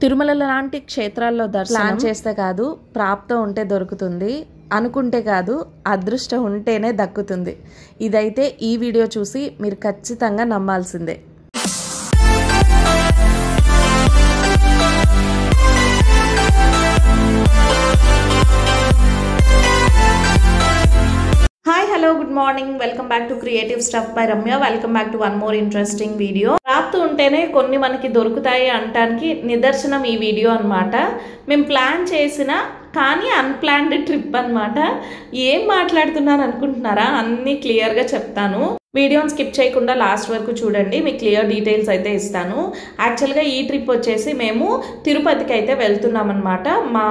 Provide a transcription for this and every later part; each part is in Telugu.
తిరుమల లాంటి క్షేత్రాల్లో దర్శనం చేస్తే కాదు ప్రాప్తం ఉంటే దొరుకుతుంది, అనుకుంటే కాదు అదృష్టం ఉంటేనే దక్కుతుంది. ఇదైతే ఈ వీడియో చూసి మీరు ఖచ్చితంగా నమ్మాల్సిందే. Hi hello good morning, welcome back to creative stuff by Ramya. Welcome back to one more interesting video. ప్రాప్తి ఉంటేనే కొన్ని మనకి దొరుకుతాయి అంటానికి నిదర్శనం ఈ వీడియో అనమాట. మేము ప్లాన్ చేసిన కానీ అన్ప్లాన్డ్ ట్రిప్ అనమాట. ఏం మాట్లాడుతున్నాను అనుకుంటున్నారా? అన్నీ క్లియర్గా చెప్తాను. వీడియోని స్కిప్ చేయకుండా లాస్ట్ వరకు చూడండి, మీకు క్లియర్ డీటెయిల్స్ అయితే ఇస్తాను. యాక్చువల్గా ఈ ట్రిప్ వచ్చేసి మేము తిరుపతికి అయితే వెళ్తున్నాం అనమాట. మా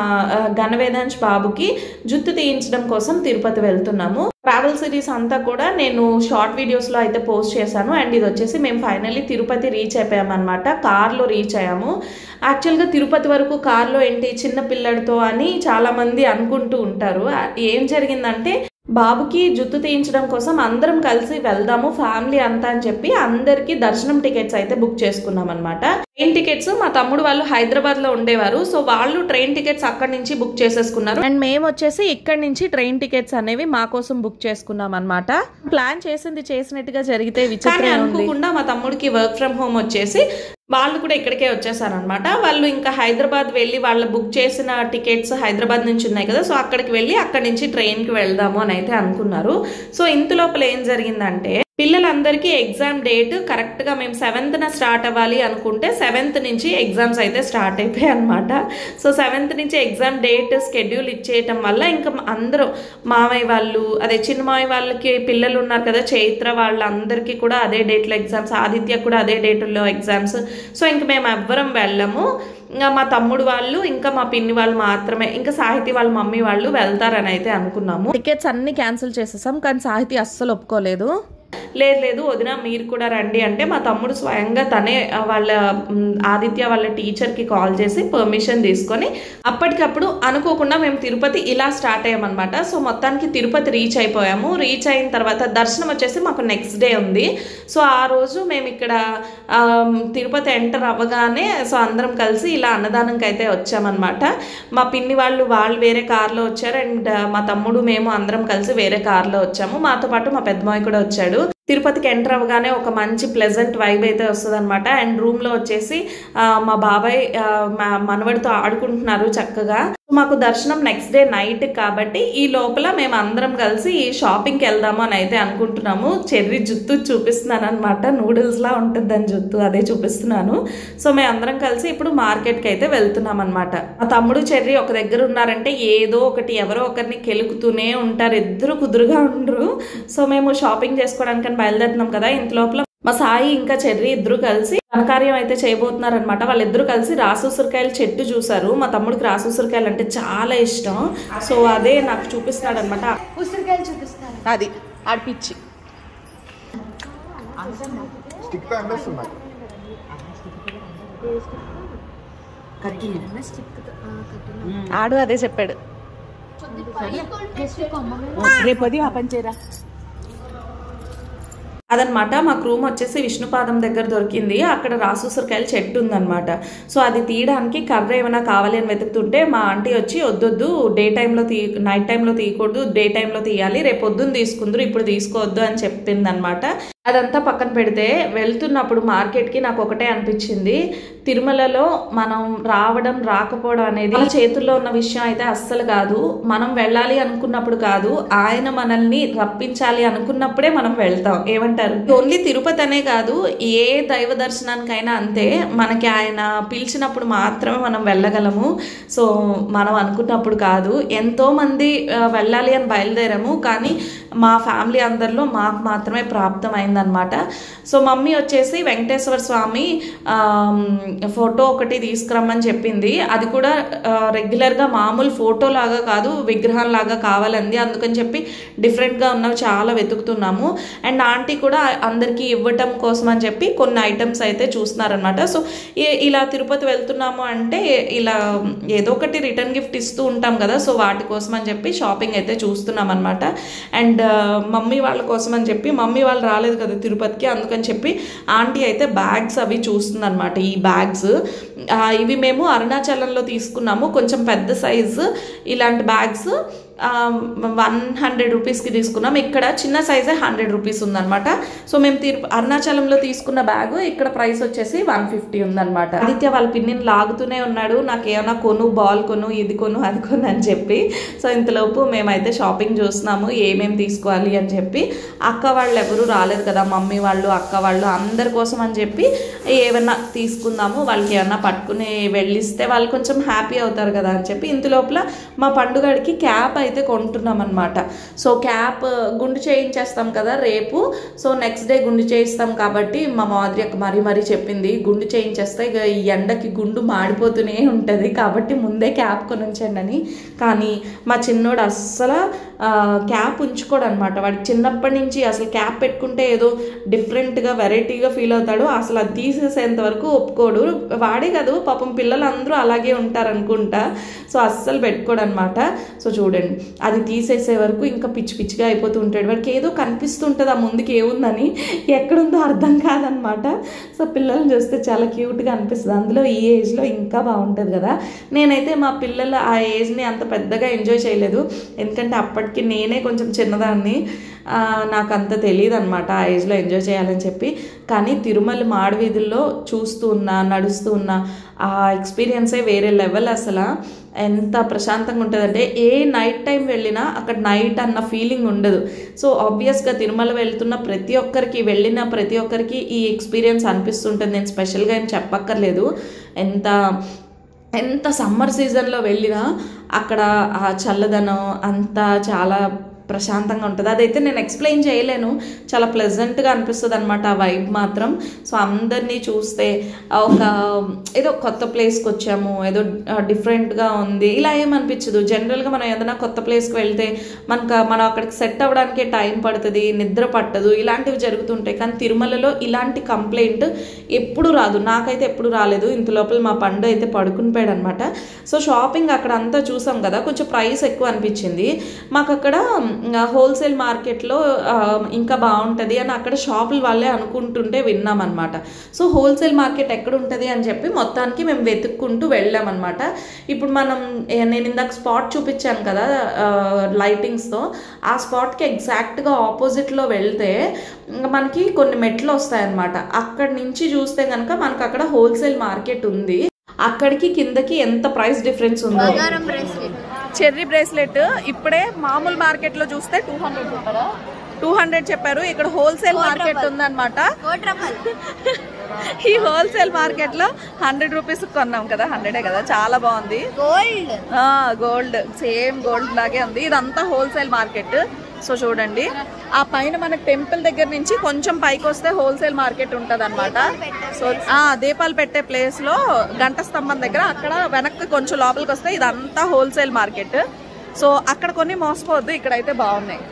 ఘనవేదాంశ్ బాబుకి జుట్టు తీయించడం కోసం తిరుపతి వెళ్తున్నాము. ట్రావెల్ సిరీస్ అంతా కూడా నేను షార్ట్ వీడియోస్లో అయితే పోస్ట్ చేశాను. అండ్ ఇది వచ్చేసి మేము ఫైనల్లీ తిరుపతి రీచ్ అయిపోయామన్నమాట. కార్లో రీచ్ అయ్యాము. యాక్చువల్గా తిరుపతి వరకు కార్లో ఏంటి చిన్న పిల్లడితో అని చాలామంది అనుకుంటూ ఉంటారు. ఏం జరిగిందంటే బాబుకి జుట్టు తీయించడం కోసం అందరం కలిసి వెళ్దాము ఫ్యామిలీ అంతా అని చెప్పి అందరికి దర్శనం టికెట్స్ అయితే బుక్ చేసుకున్నాం అనమాట. ట్రైన్ టికెట్స్ మా తమ్ముడు వాళ్ళు హైదరాబాద్ లో ఉండేవారు, సో వాళ్ళు ట్రైన్ టికెట్స్ అక్కడి నుంచి బుక్ చేసేసుకున్నారు. అండ్ మేము వచ్చేసి ఇక్కడి నుంచి ట్రైన్ టికెట్స్ అనేవి మా కోసం బుక్ చేసుకున్నాం అనమాట. ప్లాన్ చేసింది చేసినట్టుగా జరిగితే విచిత్రం అనుకోకుండా మా తమ్ముడికి వర్క్ ఫ్రమ్ హోమ్ వచ్చేసి వాళ్ళు కూడా ఇక్కడికే వచ్చేసారనమాట. వాళ్ళు ఇంకా హైదరాబాద్ వెళ్ళి వాళ్ళు బుక్ చేసిన టికెట్స్ హైదరాబాద్ నుంచి ఉన్నాయి కదా, సో అక్కడికి వెళ్ళి అక్కడి నుంచి ట్రైన్కి వెళ్దాము అని అయితే అనుకున్నారు. సో ఇంత లోపల ఏం జరిగిందంటే పిల్లలందరికీ ఎగ్జామ్ డేట్ కరెక్ట్గా మేము 7th స్టార్ట్ అవ్వాలి అనుకుంటే 7th నుంచి ఎగ్జామ్స్ అయితే స్టార్ట్ అయిపోయాయి అనమాట. సో 7th నుంచి ఎగ్జామ్ డేట్ స్కెడ్యూల్ ఇచ్చేయటం వల్ల ఇంకా అందరూ మామయ్య వాళ్ళు అదే చిన్న మామయ్య వాళ్ళకి పిల్లలు ఉన్నారు కదా, చైత్ర వాళ్ళందరికీ కూడా అదే డేట్లో ఎగ్జామ్స్, ఆదిత్య కూడా అదే డేట్లో ఎగ్జామ్స్. సో ఇంక మేము ఎవ్వరం వెళ్ళము. ఇంకా మా తమ్ముడు వాళ్ళు ఇంకా మా పిన్ని వాళ్ళు మాత్రమే, ఇంకా సాహితీ వాళ్ళ మమ్మీ వాళ్ళు వెళ్తారని అయితే అనుకున్నాము. టికెట్స్ అన్ని క్యాన్సిల్ చేసేసాం, కానీ సాహితీ అస్సలు ఒప్పుకోలేదు. లేదు వదిన మీరు కూడా రండి అంటే మా తమ్ముడు స్వయంగా తనే వాళ్ళ ఆదిత్య వాళ్ళ టీచర్కి కాల్ చేసి పర్మిషన్ తీసుకొని అప్పటికప్పుడు అనుకోకుండా మేము తిరుపతి ఇలా స్టార్ట్ అయ్యామన్నమాట. సో మొత్తానికి తిరుపతి రీచ్ అయిపోయాము. రీచ్ అయిన తర్వాత దర్శనం వచ్చేసి మాకు నెక్స్ట్ డే ఉంది. సో ఆ రోజు మేము ఇక్కడ తిరుపతి ఎంటర్ అవ్వగానే సో అందరం కలిసి ఇలా అన్నదానంకి అయితే వచ్చామన్నమాట. మా పిన్ని వాళ్ళు వేరే కార్లో వచ్చారు అండ్ మా తమ్ముడు మేము అందరం కలిసి వేరే కార్లో వచ్చాము. మాతో పాటు మా పెద్దమాయి కూడా వచ్చాడు. తిరుపతికి ఎంటర్ అవ్వగానే ఒక మంచి ప్లెజెంట్ వైబ్ అయితే వస్తుంది అనమాట. అండ్ రూమ్లో వచ్చేసి మా బాబాయ్ మనవడితో ఆడుకుంటున్నారు చక్కగా. మాకు దర్శనం నెక్స్ట్ డే నైట్ కాబట్టి ఈ లోపల మేము అందరం కలిసి షాపింగ్కి వెళ్దాము అని అయితే అనుకుంటున్నాము. చెర్రీ జుత్తు చూపిస్తున్నాను అనమాట, నూడిల్స్లా ఉంటుంది దాని జుత్తు, అదే చూపిస్తున్నాను. సో మేము అందరం కలిసి ఇప్పుడు మార్కెట్కి అయితే వెళ్తున్నాం అనమాట. మా తమ్ముడు చెర్రీ ఒక దగ్గర ఉన్నారంటే ఏదో ఒకటి ఎవరో ఒకరిని కెలుకుతూనే ఉంటారు, ఇద్దరు కుదురుగా ఉండరు. సో మేము షాపింగ్ చేసుకోవడానికి బయలుదేరుతున్నాం కదా, ఇంత లోపల మా సాయి ఇంకా చెర్రీ ఇద్దరు కలిసి ఘనకార్యం అయితే చేయబోతున్నారు అనమాట. వాళ్ళిద్దరు కలిసి రాసూసరికాయలు చెట్టు చూసారు. మా తమ్ముడికి రాసూసరికాయలు అంటే చాలా ఇష్టం, సో అదే నాకు చూపిస్తున్నాడు అనమాట. ఉసిరికాయలు చూపిస్తాను, అది ఆడిపిచ్చి ఆడు అదే చెప్పాడు. రేపది ఆ పని చేయరా అదనమాట. మాకు రూమ్ వచ్చేసి విష్ణుపాదం దగ్గర దొరికింది. అక్కడ రాసూసరికాయలు చెట్టు ఉందనమాట. సో అది తీయడానికి కర్ర ఏమైనా కావాలి అని వెతుకుతుంటే మా ఆంటీ వచ్చి వద్దొద్దు, నైట్ టైంలో తీయకూడదు, డే టైంలో తీయాలి, రేపు పొద్దున్న తీసుకుందరు, ఇప్పుడు తీసుకోవద్దు అని చెప్పింది అనమాట. అదంతా పక్కన పెడితే వెళ్తున్నప్పుడు మార్కెట్కి నాకు ఒకటే అనిపించింది, తిరుమలలో మనం రావడం రాకపోవడం అనేది మన చేతుల్లో ఉన్న విషయం అయితే అస్సలు కాదు. మనం వెళ్ళాలి అనుకున్నప్పుడు కాదు, ఆయన మనల్ని రప్పించాలి అనుకున్నప్పుడే మనం వెళ్తాం. ఏమంటారు? ఓన్లీ తిరుపతి అనే కాదు, ఏ దైవ దర్శనానికైనా అంతే. మనకి ఆయన పిలిచినప్పుడు మాత్రమే మనం వెళ్ళగలము. సో మనం అనుకున్నప్పుడు కాదు. ఎంతో మంది వెళ్ళాలి అని బయలుదేరాము, కానీ మా ఫ్యామిలీ అందరిలో మాకు మాత్రమే ప్రాప్తమైందనమాట. సో మమ్మీ వచ్చేసి వెంకటేశ్వర స్వామి ఫోటో ఒకటి తీసుకురమ్మని చెప్పింది. అది కూడా రెగ్యులర్గా మామూలు ఫోటో లాగా కాదు, విగ్రహం లాగా కావాలంది. అందుకని చెప్పి డిఫరెంట్గా ఉన్నవి చాలా వెతుకుతున్నాము. అండ్ ఆంటీ కూడా అందరికీ ఇవ్వటం కోసం అని చెప్పి కొన్ని ఐటమ్స్ అయితే చూస్తున్నారనమాట. సో ఇలా తిరుపతి వెళ్తున్నాము అంటే ఇలా ఏదో ఒకటి రిటర్న్ గిఫ్ట్ ఇస్తూ ఉంటాం కదా, సో వాటి కోసం అని చెప్పి షాపింగ్ అయితే చూస్తున్నాం అనమాట. అండ్ అండ్ మమ్మీ వాళ్ళ కోసం అని చెప్పి, మమ్మీ వాళ్ళు రాలేదు కదా తిరుపతికి, అందుకని చెప్పి ఆంటీ అయితే బ్యాగ్స్ అవి చూస్తుంది అనమాట. ఈ బ్యాగ్స్ ఇవి మేము అరుణాచలంలో తీసుకున్నాము, కొంచెం పెద్ద సైజు ఇలాంటి బ్యాగ్స్ 100 రూపీస్కి తీసుకున్నాం. ఇక్కడ చిన్న సైజే 100 రూపీస్ ఉందన్నమాట. సో మేము అరుణాచలంలో తీసుకున్న బ్యాగ్ ఇక్కడ ప్రైస్ వచ్చేసి 150 ఉందన్నమాట. ఆదిత్య వాళ్ళ పిన్నిని లాగుతూనే ఉన్నాడు, నాకు ఏమైనా కొను, బాల్ కొను, ఇది కొను, అది కొను అని చెప్పి. సో ఇంతలోపు మేమైతే షాపింగ్ చూస్తున్నాము ఏమేమి తీసుకోవాలి అని చెప్పి. అక్క వాళ్ళు ఎవరు రాలేదు కదా, మమ్మీ వాళ్ళు అక్క వాళ్ళు అందరి కోసం అని చెప్పి ఏమన్నా తీసుకుందాము, వాళ్ళకి ఏమన్నా పట్టుకుని వెళ్ళిస్తే వాళ్ళు కొంచెం హ్యాపీ అవుతారు కదా అని చెప్పి. ఇంతలోపల మా పండుగడికి క్యాప్ అయితే కొంటున్నాం అనమాట. సో క్యాప్ గుండు చేయించేస్తాం కదా రేపు, సో నెక్స్ట్ డే గుండు చేయిస్తాం కాబట్టి మా మాదిరి అక్క మరీ చెప్పింది, గుండు చేయించేస్తే ఇక ఈ ఎండకి గుండు మాడిపోతూనే ఉంటుంది కాబట్టి ముందే క్యాప్ కొనుంచండి అని. కానీ మా చిన్నోడు అస్సలు క్యాప్ ఉంచుకోడు అనమాట. వాడికి చిన్నప్పటి నుంచి అసలు క్యాప్ పెట్టుకుంటే ఏదో డిఫరెంట్గా వెరైటీగా ఫీల్ అవుతాడు, అసలు అది తీసేసేంత వరకు ఒప్పుకోడు. వాడే కాదు పాపం పిల్లలందరూ అలాగే ఉంటారు అనుకుంటా. సో అస్సలు పెట్టుకోడు అనమాట. సో చూడండి, అది తీసేసే వరకు ఇంకా పిచ్చిగా అయిపోతూ ఉంటాడు. వాడికి ఏదో కనిపిస్తుంటుంది ఆ ముందుకు ఏముందని, ఎక్కడుందో అర్థం కాదనమాట. సో పిల్లల్ని చూస్తే చాలా క్యూట్గా అనిపిస్తుంది, అందులో ఈ ఏజ్లో ఇంకా బాగుంటుంది కదా. నేనైతే మా పిల్లలు ఆ ఏజ్ని అంత పెద్దగా ఎంజాయ్ చేయలేదు, ఎందుకంటే అప్పటికి నేనే కొంచెం చిన్నదాన్ని, నాకు అంత తెలియదు అనమాట ఆ ఏజ్లో ఎంజాయ్ చేయాలని చెప్పి. కానీ తిరుమల మాడవీధుల్లో చూస్తూ ఉన్నా, నడుస్తూ ఉన్నా, ఆ ఎక్స్పీరియన్సే వేరే లెవెల్. అసలు ఎంత ప్రశాంతంగా ఉంటుందంటే ఏ నైట్ టైం వెళ్ళినా అక్కడ నైట్ అన్న ఫీలింగ్ ఉండదు. సో ఆబ్వియస్గా తిరుమల వెళ్తున్న ప్రతి ఒక్కరికి, వెళ్ళిన ప్రతి ఒక్కరికి ఈ ఎక్స్పీరియన్స్ అనిపిస్తుంటుంది. నేను స్పెషల్గా ఏం చెప్పక్కర్లేదు. ఎంత సమ్మర్ సీజన్లో వెళ్ళినా అక్కడ ఆ చల్లదనం అంతా చాలా ప్రశాంతంగా ఉంటుంది. అదైతే నేను ఎక్స్ప్లెయిన్ చేయలేను, చాలా ప్లెజెంట్గా అనిపిస్తుంది అనమాట ఆ వైబ్ మాత్రం. సో అందరినీ చూస్తే ఏదో కొత్త ప్లేస్కి వచ్చాము, ఏదో డిఫరెంట్గా ఉంది ఇలా ఏమనిపించదు. జనరల్గా మనం ఏదైనా కొత్త ప్లేస్కి వెళ్తే మనం అక్కడికి సెట్ అవ్వడానికి టైం పడుతుంది, నిద్ర పట్టదు, ఇలాంటివి జరుగుతుంటాయి. కానీ తిరుమలలో ఇలాంటి కంప్లైంట్ ఎప్పుడు రాదు, నాకైతే ఎప్పుడు రాలేదు. ఇంత లోపల మా పండు అయితే పడుకుని పోయాడు అనమాట. సో షాపింగ్ అక్కడ అంతా చూసాం కదా, కొంచెం ప్రైస్ ఎక్కువ అనిపించింది మాకు. అక్కడ హోల్సేల్ మార్కెట్లో ఇంకా బాగుంటుంది అని అక్కడ షాపుల వాళ్ళే అనుకుంటుంటే విన్నామన్నమాట. సో హోల్సేల్ మార్కెట్ ఎక్కడ ఉంటుంది అని చెప్పి మొత్తానికి మేము వెతుక్కుంటూ వెళ్ళామన్నమాట. ఇప్పుడు నేను ఇందాక స్పాట్ చూపించాను కదా లైటింగ్స్తో, ఆ స్పాట్కి ఎగ్జాక్ట్గా ఆపోజిట్లో వెళ్తే మనకి కొన్ని మెట్లు వస్తాయన్నమాట. అక్కడి నుంచి చూస్తే కనుక మనకు అక్కడ హోల్సేల్ మార్కెట్ ఉంది. అక్కడికి కిందకి ఎంత ప్రైస్ డిఫరెన్స్ ఉందో. చెర్రీ బ్రేస్లెట్ ఇప్పుడే మామూలు మార్కెట్లో చూస్తే 200 చెప్పారు. ఇక్కడ హోల్సేల్ మార్కెట్ ఉందన్నమాట. ఈ హోల్సేల్ మార్కెట్ లో 100 రూపీస్ కొన్నాం కదా, 100 కదా, చాలా బాగుంది. గోల్డ్ సేమ్ గోల్డ్ లాగే ఉంది. ఇదంతా హోల్సేల్ మార్కెట్. సో చూడండి, ఆ పైన మనకి టెంపుల్ దగ్గర నుంచి కొంచెం పైకి వస్తే హోల్సేల్ మార్కెట్ ఉంటుంది అనమాట. సో దీపాలు పెట్టే ప్లేస్ లో గంట స్తంభం దగ్గర, అక్కడ వెనక్కి కొంచెం లోపలికి వస్తే ఇదంతా హోల్సేల్ మార్కెట్. సో అక్కడ కొన్ని మోసపోవద్దు, ఇక్కడైతే బాగున్నాయి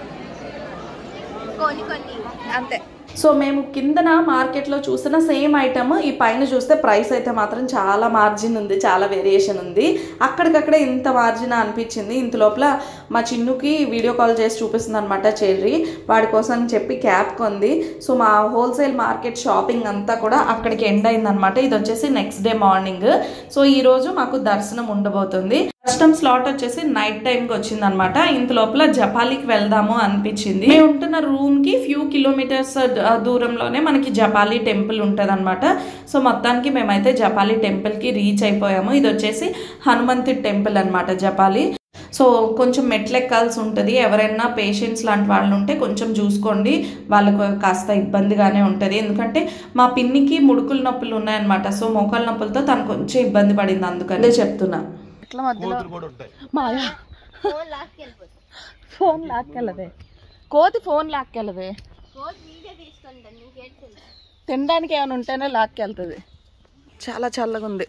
అంతే. సో మేము కిందన మార్కెట్లో చూసిన సేమ్ ఐటమ్ ఈ పైన చూస్తే ప్రైస్ అయితే మాత్రం చాలా మార్జిన్ ఉంది, చాలా వేరియేషన్ ఉంది. అక్కడికక్కడే ఇంత మార్జిన్ అనిపించింది. ఇంత లోపల మా చిన్నుకి వీడియో కాల్ చేసి చూపిస్తుంది అనమాట చెర్రీ, వాడి కోసం చెప్పి క్యాప్ కొంది. సో మా హోల్సేల్ మార్కెట్ షాపింగ్ అంతా కూడా అక్కడికి ఎండ్ అయిందనమాట. ఇది వచ్చేసి నెక్స్ట్ డే మార్నింగ్. సో ఈరోజు మాకు దర్శనం ఉండబోతుంది. దర్శనం స్లాట్ వచ్చేసి నైట్ టైంకి వచ్చింది అనమాట. ఇంత లోపల జపాలికి వెళ్దాము అనిపించింది. మేము ఉంటున్న రూమ్కి ఫ్యూ కిలోమీటర్స్ దూరంలోనే మనకి జపాలి టెంపుల్ ఉంటుంది అనమాట. సో మొత్తానికి మేమైతే జపాలి టెంపుల్కి రీచ్ అయిపోయాము. ఇది వచ్చేసి హనుమంతుడి టెంపుల్ అనమాట జపాలి. సో కొంచెం మెట్లెక్కాల్సి ఉంటుంది. ఎవరైనా పేషెంట్స్ లాంటి వాళ్ళు ఉంటే కొంచెం చూసుకోండి, వాళ్ళకు కాస్త ఇబ్బందిగానే ఉంటుంది. ఎందుకంటే మా పిన్నికి ముడుకుల నొప్పులు ఉన్నాయన్నమాట. సో మోకాళ్ళ నొప్పులతో తను కొంచెం ఇబ్బంది పడింది, అందుకనే చెప్తున్నా. ఫోన్ లాక్కెళ్ళదే, కోతి ఫోన్ లాక్కెళ్ళదే, తినడానికి ఏమైనా ఉంటేనే లాక్కెళ్తుంది. చాలా చల్లగా ఉంది,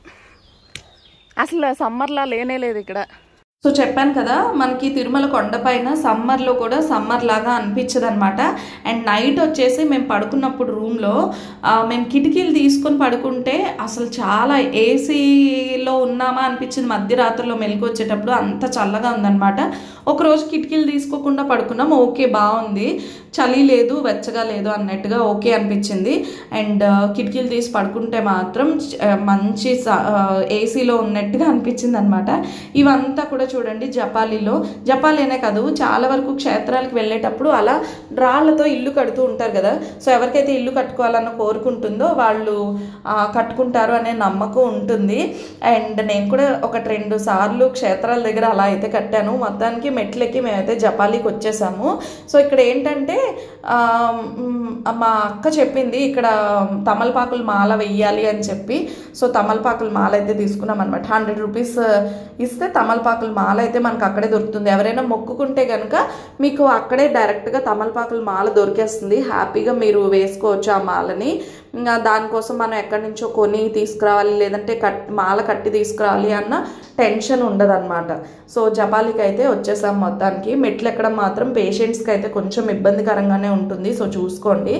అసలు సమ్మర్లా లేనే లేదు ఇక్కడ. సో చెప్పాను కదా, మనకి తిరుమల కొండపైన సమ్మర్లో కూడా సమ్మర్ లాగా అనిపించదు అనమాట. అండ్ నైట్ వచ్చేసి మేము పడుకున్నప్పుడు రూమ్లో మేము కిటికీలు తీసుకొని పడుకుంటే అసలు చాలా ఏసీలో ఉన్నామా అనిపించింది. మధ్యరాత్రిలో మెలకు వచ్చేటప్పుడు అంత చల్లగా ఉందన్నమాట. ఒకరోజు కిటికీలు తీసుకోకుండా పడుకున్నాం, ఓకే బాగుంది, చలి లేదు వెచ్చగా లేదు అన్నట్టుగా ఓకే అనిపించింది. అండ్ కిటికీలు తీసి పడుకుంటే మాత్రం మంచి ఏసీలో ఉన్నట్టుగా అనిపించింది అనమాట. ఇవంతా కూడా చూడండి జపాలీనే కాదు, చాలా వరకు క్షేత్రాలకు వెళ్ళేటప్పుడు అలా రాళ్లతో ఇల్లు కడుతూ ఉంటారు కదా. సో ఎవరికైతే ఇల్లు కట్టుకోవాలన్న కోరుకుంటుందో వాళ్ళు కట్టుకుంటారు అనే నమ్మకం ఉంటుంది. అండ్ నేను కూడా 1-2 సార్లు క్షేత్రాల దగ్గర అలా అయితే కట్టాను. మొత్తానికి మెట్లెక్కి మేమైతే జపాలీకి వచ్చేసాము. సో ఇక్కడ ఏంటంటే మా అక్క చెప్పింది ఇక్కడ తమలపాకుల మాల వెయ్యాలి అని చెప్పి. సో తమలపాకుల మాల అయితే తీసుకున్నాం అనమాట. 100 రూపీస్ ఇస్తే తమలపాకుల మాల అయితే మనకు అక్కడే దొరుకుతుంది. ఎవరైనా మొక్కుకుంటే కనుక మీకు అక్కడే డైరెక్ట్గా తమలపాకుల మాల దొరికేస్తుంది. హ్యాపీగా మీరు వేసుకోవచ్చు ఆ మాలని. దానికోసం మనం ఎక్కడి నుంచో కొని తీసుకురావాలి, లేదంటే మాల కట్టి తీసుకురావాలి అన్న టెన్షన్ ఉండదన్నమాట. సో జపాలికి అయితే వచ్చేసాం. మొత్తానికి మెట్లు ఎక్కడం మాత్రం పేషెంట్స్కి అయితే కొంచెం ఇబ్బందికరంగానే ఉంటుంది. సో చూసుకోండి.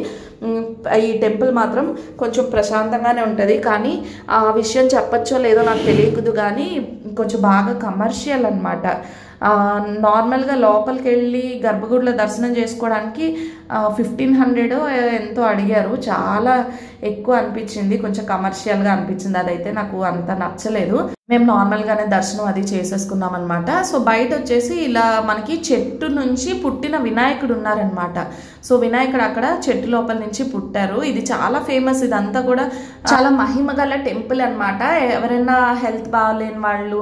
ఈ టెంపుల్ మాత్రం కొంచెం ప్రశాంతంగానే ఉంటుంది. కానీ ఆ విషయం చెప్పచ్చో లేదో నాకు తెలియదు, కానీ కొంచెం బాగా కమర్షియల్ అనమాట. నార్మల్గా లోపలికి వెళ్ళి గర్భగుడిలో దర్శనం చేసుకోవడానికి 1500 ఎంతో అడిగారు. చాలా ఎక్కువ అనిపించింది, కొంచెం కమర్షియల్గా అనిపించింది. అదైతే నాకు అంత నచ్చలేదు. మేము నార్మల్గానే దర్శనం అది చేసేసుకున్నాం అనమాట. సో బయట వచ్చేసి ఇలా మనకి చెట్టు నుంచి పుట్టిన వినాయకుడు ఉన్నారనమాట. సో వినాయకుడు అక్కడ చెట్టు లోపల నుంచి పుట్టారు. ఇది చాలా ఫేమస్. ఇదంతా కూడా చాలా మహిమ గల టెంపుల్ అనమాట. ఎవరైనా హెల్త్ బాగాలేని వాళ్ళు,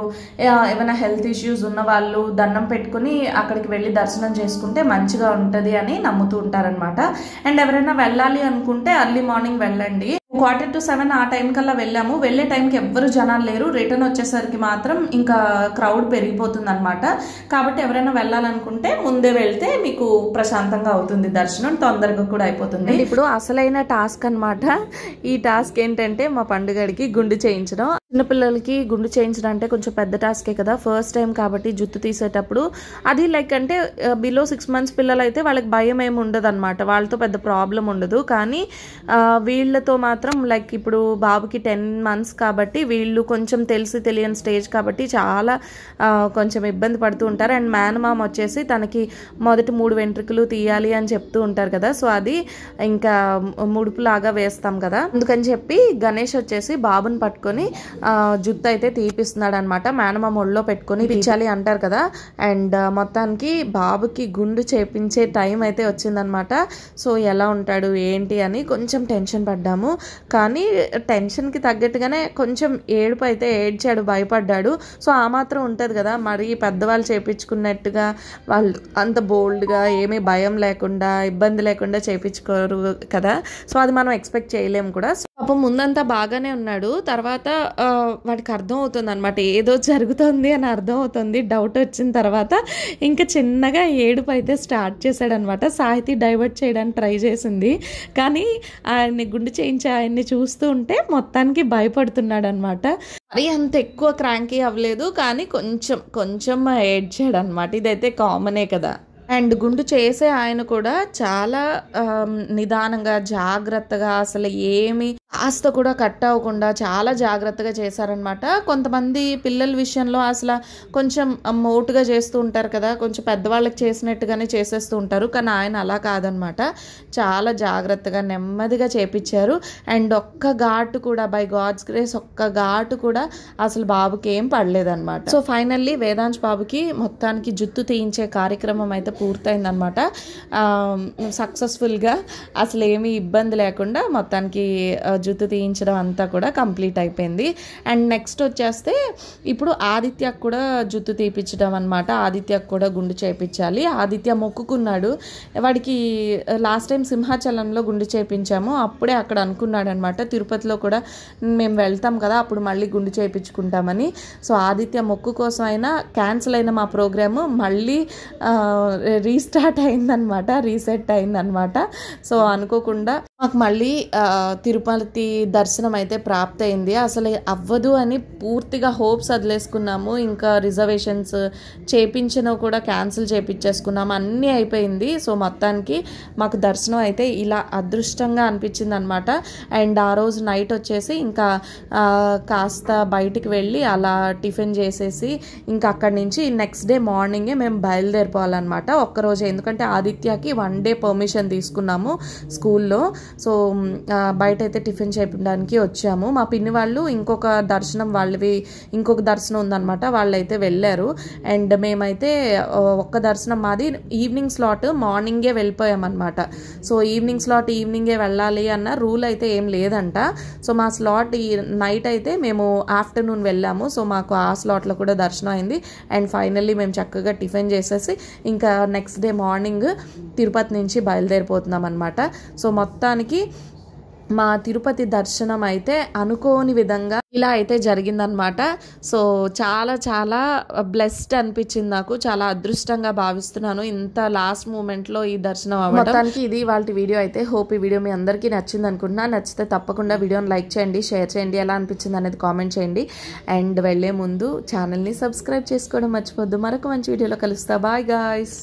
ఏమైనా హెల్త్ ఇష్యూస్ ఉన్న వాళ్ళు దండం పెట్టుకుని అక్కడికి వెళ్ళి దర్శనం చేసుకుంటే మంచిగా ఉంటుంది అని నమ్ముతూ ఉంటారనమాట. అండ్ ఎవరైనా వెళ్ళాలి అనుకుంటే ఎర్లీ మార్నింగ్ వెళ్ళండి. 6:45 ఆ టైం కల్లా వెళ్ళాము. వెళ్ళే టైంకి ఎవ్వరు జనాలు లేరు. రిటర్న్ వచ్చేసరికి మాత్రం ఇంకా క్రౌడ్ పెరిగిపోతుంది అనమాట. కాబట్టి ఎవరైనా వెళ్ళాలనుకుంటే ముందే వెళ్తే మీకు ప్రశాంతంగా అవుతుంది, దర్శనం తొందరగా కూడా అయిపోతుంది. ఇప్పుడు అసలైన టాస్క్ అనమాట. ఈ టాస్క్ ఏంటంటే మా పండుగడికి గుండు చేయించడం. చిన్నపిల్లలకి గుండు చేయించడం అంటే కొంచెం పెద్ద టాస్కే కదా. ఫస్ట్ టైం కాబట్టి జుట్టు తీసేటప్పుడు అది లైక్ అంటే బిలో 6 months పిల్లలు అయితే వాళ్ళకి భయం ఏమి ఉండదు అనమాట. వాళ్ళతో పెద్ద ప్రాబ్లం ఉండదు. కానీ వీళ్ళతో మాత్రం లైక్ ఇప్పుడు బాబుకి 10 months కాబట్టి వీళ్ళు కొంచెం తెలియని స్టేజ్ కాబట్టి చాలా కొంచెం ఇబ్బంది పడుతూ ఉంటారు. అండ్ మేనమామ వచ్చేసి తనకి మొదటి 3 వెంట్రుకలు తీయాలి అని చెప్తూ ఉంటారు కదా. సో అది ఇంకా ముడుపులాగా వేస్తాం కదా. అందుకని చెప్పి గణేష్ వచ్చేసి బాబుని పట్టుకొని జుట్టు అయితే తీపిస్తున్నాడు అనమాట. మేనమామ ఒళ్ళో పెట్టుకొని పిచ్చాలి అంటారు కదా. అండ్ మొత్తానికి బాబుకి గుండు చేపించే టైం అయితే వచ్చిందనమాట. సో ఎలా ఉంటాడు ఏంటి అని కొంచెం టెన్షన్ పడ్డాము. కానీ టెన్షన్కి తగ్గట్టుగానే కొంచెం ఏడుపు అయితే ఏడ్చాడు, భయపడ్డాడు. సో ఆ మాత్రం ఉంటుంది కదా. మరి పెద్దవాళ్ళు చేయించుకున్నట్టుగా వాళ్ళు అంత బోల్డ్గా ఏమీ భయం లేకుండా ఇబ్బంది లేకుండా చేయించుకోరు కదా. సో అది మనం ఎక్స్పెక్ట్ చేయలేము కూడా. పాపం ముందంతా బాగానే ఉన్నాడు. తర్వాత వాడికి అర్థం అవుతుంది అనమాట, ఏదో జరుగుతుంది అని అర్థం అవుతుంది. డౌట్ వచ్చిన తర్వాత ఇంకా చిన్నగా ఏడుపు అయితే స్టార్ట్ చేశాడనమాట. సాహితీ డైవర్ట్ చేయడానికి ట్రై చేసింది, కానీ ఆయన్ని గుండు చేయించి ఆయన్ని చూస్తూ ఉంటే మొత్తానికి భయపడుతున్నాడు అనమాట. మరి అంత ఎక్కువ క్రాంకీ అవ్వలేదు, కానీ కొంచెం ఏడ్చాడు అనమాట. ఇదైతే కామనే కదా. అండ్ గుండు చేసే ఆయన కూడా చాలా నిదానంగా జాగ్రత్తగా, అసలు ఏమి కాస్త కూడా కట్ అవ్వకుండా చాలా జాగ్రత్తగా చేశారనమాట. కొంతమంది పిల్లల విషయంలో అసలు కొంచెం మోటుగా చేస్తూ ఉంటారు కదా, కొంచెం పెద్దవాళ్ళకి చేసినట్టుగానే చేసేస్తూ ఉంటారు. కానీ ఆయన అలా కాదనమాట, చాలా జాగ్రత్తగా నెమ్మదిగా చేపించారు. అండ్ ఒక్క ఘాటు కూడా బై గాడ్స్ గ్రేస్ ఒక్క ఘాటు కూడా అసలు బాబుకి ఏం పడలేదన్నమాట. సో ఫైనల్లీ వేదాంశ్ బాబుకి మొత్తానికి జుట్టు తీయించే కార్యక్రమం అయితే పూర్తయిందనమాట. సక్సెస్ఫుల్గా అసలు ఏమీ ఇబ్బంది లేకుండా మొత్తానికి జుట్టు తీయించడం అంతా కూడా కంప్లీట్ అయిపోయింది. అండ్ నెక్స్ట్ వచ్చేస్తే ఇప్పుడు ఆదిత్యకు కూడా జుట్టు తీపించడం అనమాట. ఆదిత్యకు కూడా గుండు చేయించాలి. ఆదిత్య మొక్కుకున్నాడు. వాడికి లాస్ట్ టైం సింహాచలంలో గుండు చేయించాము, అప్పుడే అక్కడ అనుకున్నాడు అనమాట తిరుపతిలో కూడా మేము వెళ్తాం కదా అప్పుడు మళ్ళీ గుండు చేయించుకుంటామని. సో ఆదిత్య మొక్కు కోసం అయినా క్యాన్సిల్ అయిన మా ప్రోగ్రాము మళ్ళీ రీస్టార్ట్ అయిందనమాట, రీసెట్ అయిందనమాట. సో అనుకోకుండా మాకు మళ్ళీ తిరుపతి దర్శనం అయితే ప్రాప్తి అయింది. అసలు అవ్వదు అని పూర్తిగా హోప్స్ వదిలేసుకున్నాము. ఇంకా రిజర్వేషన్స్ చేపించినవి కూడా క్యాన్సిల్ చేపించేసుకున్నాము. అన్నీ అయిపోయింది. సో మొత్తానికి మాకు దర్శనం అయితే ఇలా అదృష్టంగా అనిపించింది అనమాట. అండ్ ఆ రోజు నైట్ వచ్చేసి ఇంకా కాస్త బయటికి వెళ్ళి అలా టిఫిన్ చేసేసి ఇంకా అక్కడి నుంచి నెక్స్ట్ డే మార్నింగే మేము బయలుదేరిపోవాలన్నమాట. ఒక్కరోజు, ఎందుకంటే ఆదిత్యకి 1 డే పర్మిషన్ తీసుకున్నాము స్కూల్లో. సో బయట అయితే టిఫిన్ చేయడానికి వచ్చాము. మా పిన్ని వాళ్ళు ఇంకొక దర్శనం ఉందన్నమాట, వాళ్ళైతే వెళ్ళారు. అండ్ మేమైతే ఒక్క దర్శనం మాది ఈవినింగ్ స్లాట్, మార్నింగే వెళ్ళిపోయామన్నమాట. సో ఈవినింగ్ స్లాట్ ఈవినింగే వెళ్ళాలి అన్న రూల్ అయితే ఏం లేదంట. సో మా స్లాట్ ఈ నైట్ అయితే మేము ఆఫ్టర్నూన్ వెళ్ళాము. సో మాకు ఆ స్లాట్లో కూడా దర్శనం అయింది. అండ్ ఫైనల్లీ మేము చక్కగా టిఫిన్ చేసేసి ఇంకా నెక్స్ట్ డే మార్నింగ్ తిరుపతి నుంచి బయలుదేరిపోతున్నాం అనమాట. సో మొత్తానికి మా తిరుపతి దర్శనం అయితే అనుకోని విధంగా ఇలా అయితే జరిగిందనమాట. సో చాలా చాలా బ్లెస్డ్ అనిపించింది నాకు. చాలా అదృష్టంగా భావిస్తున్నాను ఇంత లాస్ట్ మూమెంట్లో ఈ దర్శనం అవ్వడం. మొత్తానికి ఇది వాళ్ళ వీడియో అయితే. హోప్ ఈ వీడియో మీ అందరికీ నచ్చింది అనుకుంటున్నా. నచ్చితే తప్పకుండా వీడియోని లైక్ చేయండి, షేర్ చేయండి, ఎలా అనిపించింది అనేది కామెంట్ చేయండి. అండ్ వెళ్ళే ముందు ఛానల్ని సబ్స్క్రైబ్ చేసుకోవడం మర్చిపోద్దు. మరొక మంచి వీడియోలో కలుస్తా. Bye guys.